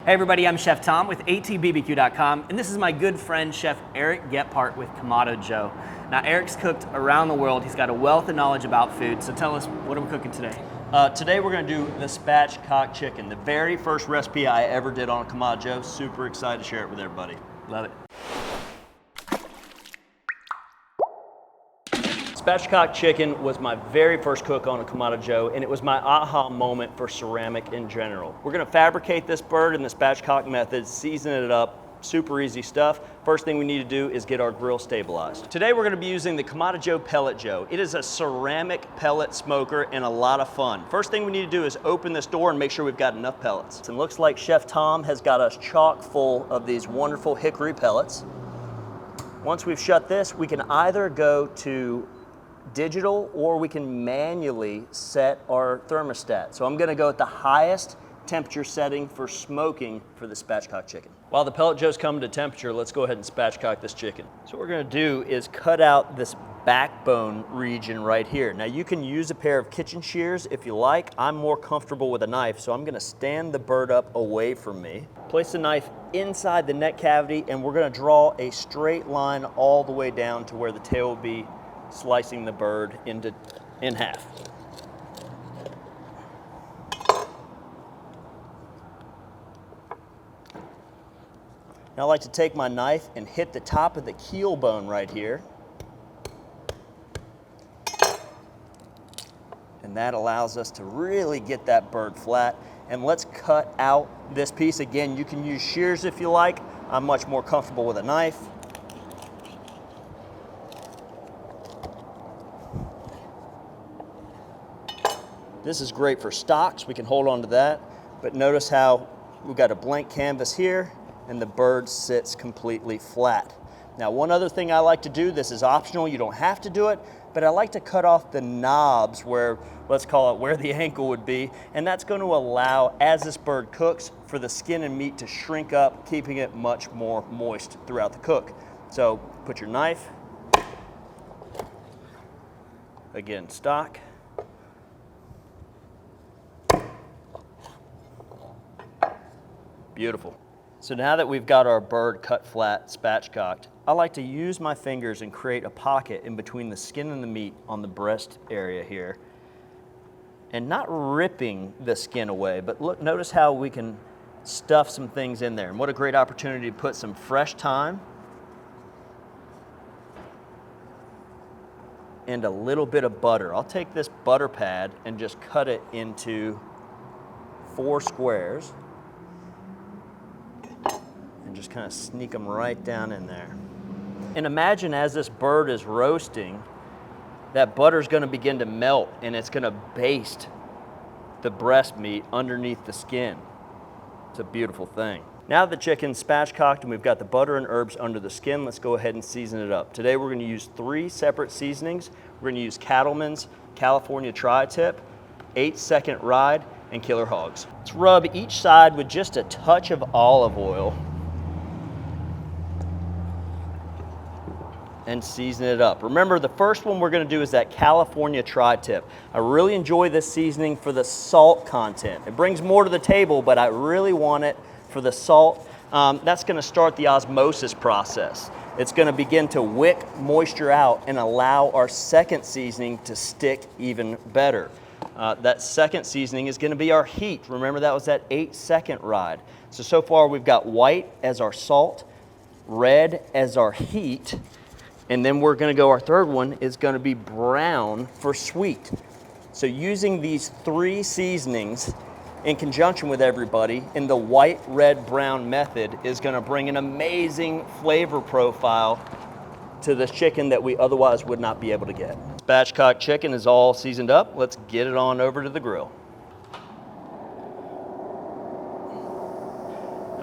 Hey everybody, I'm Chef Tom with atbbq.com, and this is my good friend Chef Eric Gephart with Kamado Joe. Now Eric's cooked around the world. He's got a wealth of knowledge about food, so tell us, what are we cooking today? Today we're going to do the Spatchcock Chicken, the very first recipe I ever did on Kamado Joe. Super excited to share it with everybody. Love it. Spatchcock Chicken was my very first cook on a Kamado Joe, and it was my aha moment for ceramic in general. We're going to fabricate this bird in the Spatchcock method, season it up, super easy stuff. First thing we need to do is get our grill stabilized. Today we're going to be using the Kamado Joe Pellet Joe. It is a ceramic pellet smoker and a lot of fun. First thing we need to do is open this door and make sure we've got enough pellets. It looks like Chef Tom has got us chock full of these wonderful hickory pellets. Once we've shut this, we can either go to digital or we can manually set our thermostat. So I'm going to go at the highest temperature setting for smoking for the Spatchcock chicken. While the pellet joe's coming to temperature, let's go ahead and spatchcock this chicken. So what we're going to do is cut out this backbone region right here. Now you can use a pair of kitchen shears if you like. I'm more comfortable with a knife, so I'm going to stand the bird up away from me. Place the knife inside the neck cavity, and we're going to draw a straight line all the way down to where the tail will be, slicing the bird in half. Now I like to take my knife and hit the top of the keel bone right here. And that allows us to really get that bird flat. And let's cut out this piece. Again, you can use shears if you like. I'm much more comfortable with a knife. This is great for stocks. We can hold on to that. But notice how we've got a blank canvas here and the bird sits completely flat. Now, one other thing I like to do, this is optional, you don't have to do it, but I like to cut off the knobs where, let's call it where the ankle would be, and that's going to allow, as this bird cooks, for the skin and meat to shrink up, keeping it much more moist throughout the cook. So put your knife, again, stock. Beautiful. So now that we've got our bird cut flat, spatchcocked, I like to use my fingers and create a pocket in between the skin and the meat on the breast area here. And not ripping the skin away, but look, notice how we can stuff some things in there. And what a great opportunity to put some fresh thyme and a little bit of butter. I'll take this butter pad and just cut it into 4 squares. And just kind of sneak them right down in there. And imagine as this bird is roasting, that butter's going to begin to melt and it's going to baste the breast meat underneath the skin. It's a beautiful thing. Now the chicken's spatchcocked and we've got the butter and herbs under the skin, let's go ahead and season it up. Today we're going to use 3 separate seasonings. We're going to use Cattleman's California Tri-Tip, 8-second ride, and Killer Hogs. Let's rub each side with just a touch of olive oil and season it up. Remember, the first one we're going to do is that California Tri-Tip. I really enjoy this seasoning for the salt content. It brings more to the table, but I really want it for the salt. That's going to start the osmosis process. It's going to begin to wick moisture out and allow our second seasoning to stick even better. That second seasoning is going to be our heat. Remember, that was that 8-second ride. So far we've got white as our salt, red as our heat, and then we're going to go, our third one is going to be brown for sweet. So using these 3 seasonings in conjunction with everybody in the white, red, brown method is going to bring an amazing flavor profile to this chicken that we otherwise would not be able to get. Spatchcock chicken is all seasoned up. Let's get it on over to the grill.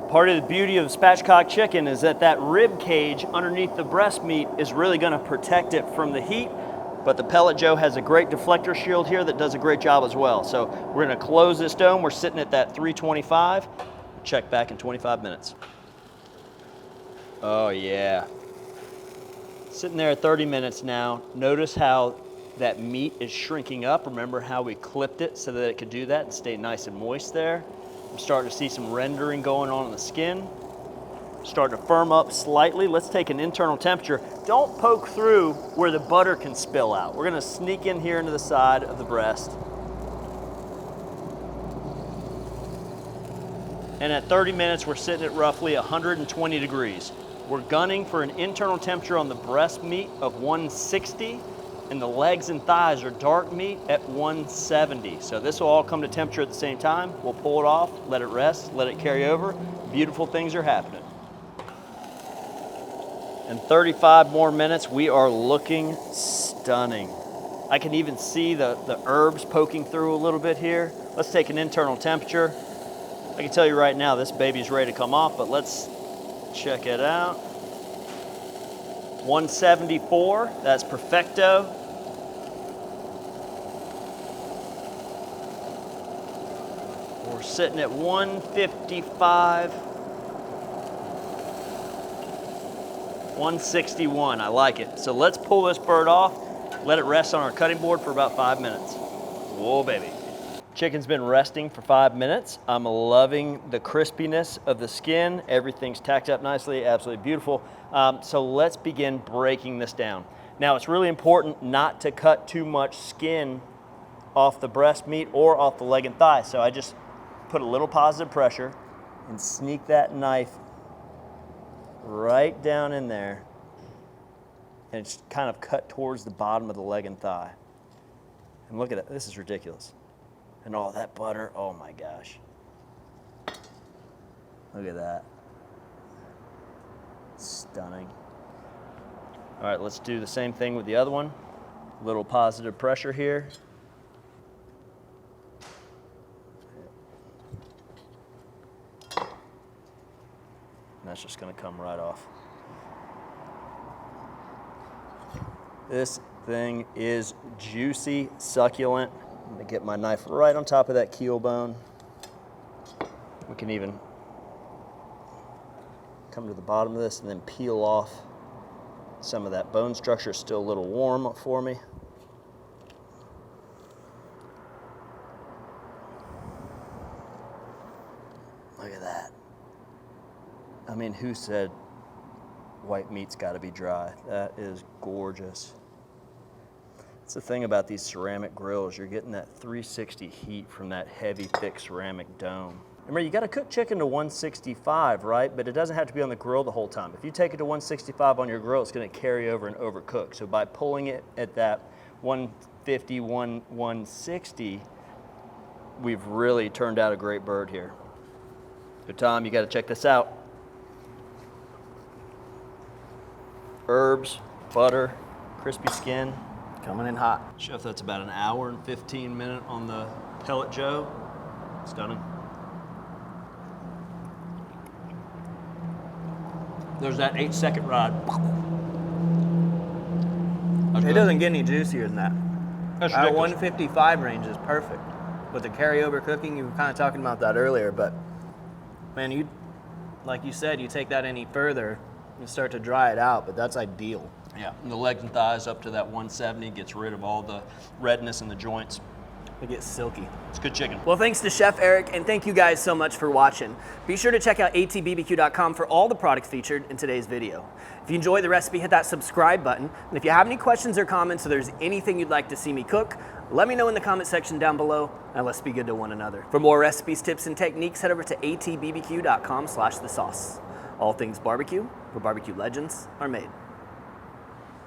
Part of the beauty of spatchcock chicken is that rib cage underneath the breast meat is really going to protect it from the heat, but the Pellet Joe has a great deflector shield here that does a great job as well. So we're going to close this dome. We're sitting at that 325. Check back in 25 minutes. Oh yeah. Sitting there at 30 minutes now. Notice how that meat is shrinking up. Remember how we clipped it so that it could do that and stay nice and moist there. I'm starting to see some rendering going on in the skin. Starting to firm up slightly. Let's take an internal temperature. Don't poke through where the butter can spill out. We're gonna sneak in here into the side of the breast. And at 30 minutes, we're sitting at roughly 120 degrees. We're gunning for an internal temperature on the breast meat of 160, and the legs and thighs are dark meat at 170. So this will all come to temperature at the same time. We'll pull it off, let it rest, let it carry over. Beautiful things are happening. In 35 more minutes, we are looking stunning. I can even see the herbs poking through a little bit here. Let's take an internal temperature. I can tell you right now, this baby's ready to come off, but let's check it out. 174, that's perfecto. We're sitting at 155. 161, I like it. So let's pull this bird off, let it rest on our cutting board for about 5 minutes. Whoa, baby. Chicken's been resting for 5 minutes. I'm loving the crispiness of the skin. Everything's tacked up nicely, absolutely beautiful. So let's begin breaking this down. Now, it's really important not to cut too much skin off the breast meat or off the leg and thigh. So I just put a little positive pressure and sneak that knife right down in there, and it's kind of cut towards the bottom of the leg and thigh. And look at that, this is ridiculous. And all that butter, oh my gosh. Look at that. Stunning. All right, let's do the same thing with the other one. A little positive pressure here. That's just gonna come right off. This thing is juicy, succulent. I'm gonna get my knife right on top of that keel bone. We can even come to the bottom of this and then peel off some of that bone structure. It's still a little warm for me. Look at that. I mean, who said white meat's gotta be dry? That is gorgeous. It's the thing about these ceramic grills, you're getting that 360 heat from that heavy, thick ceramic dome. Remember, you gotta cook chicken to 165, right? But it doesn't have to be on the grill the whole time. If you take it to 165 on your grill, it's gonna carry over and overcook. So by pulling it at that 150, 160, we've really turned out a great bird here. So Tom, you gotta check this out. Herbs, butter, crispy skin. Coming in hot. Chef, that's about an hour and 15 minutes on the Pellet Joe. Stunning. There's that 8-second ride. It doesn't get any juicier than that. That's Our ridiculous. 155 range is perfect. With the carryover cooking, you were kind of talking about that earlier, but man, you, like you said, you take that any further, you start to dry it out, but that's ideal. Yeah, and the legs and thighs up to that 170 gets rid of all the redness in the joints. It gets silky. It's good chicken. Well, thanks to Chef Eric, and thank you guys so much for watching. Be sure to check out atbbq.com for all the products featured in today's video. If you enjoyed the recipe, hit that subscribe button. And if you have any questions or comments, or there's anything you'd like to see me cook, let me know in the comment section down below, and let's be good to one another. For more recipes, tips, and techniques, head over to atbbq.com/thesauce. All things barbecue, where barbecue legends are made.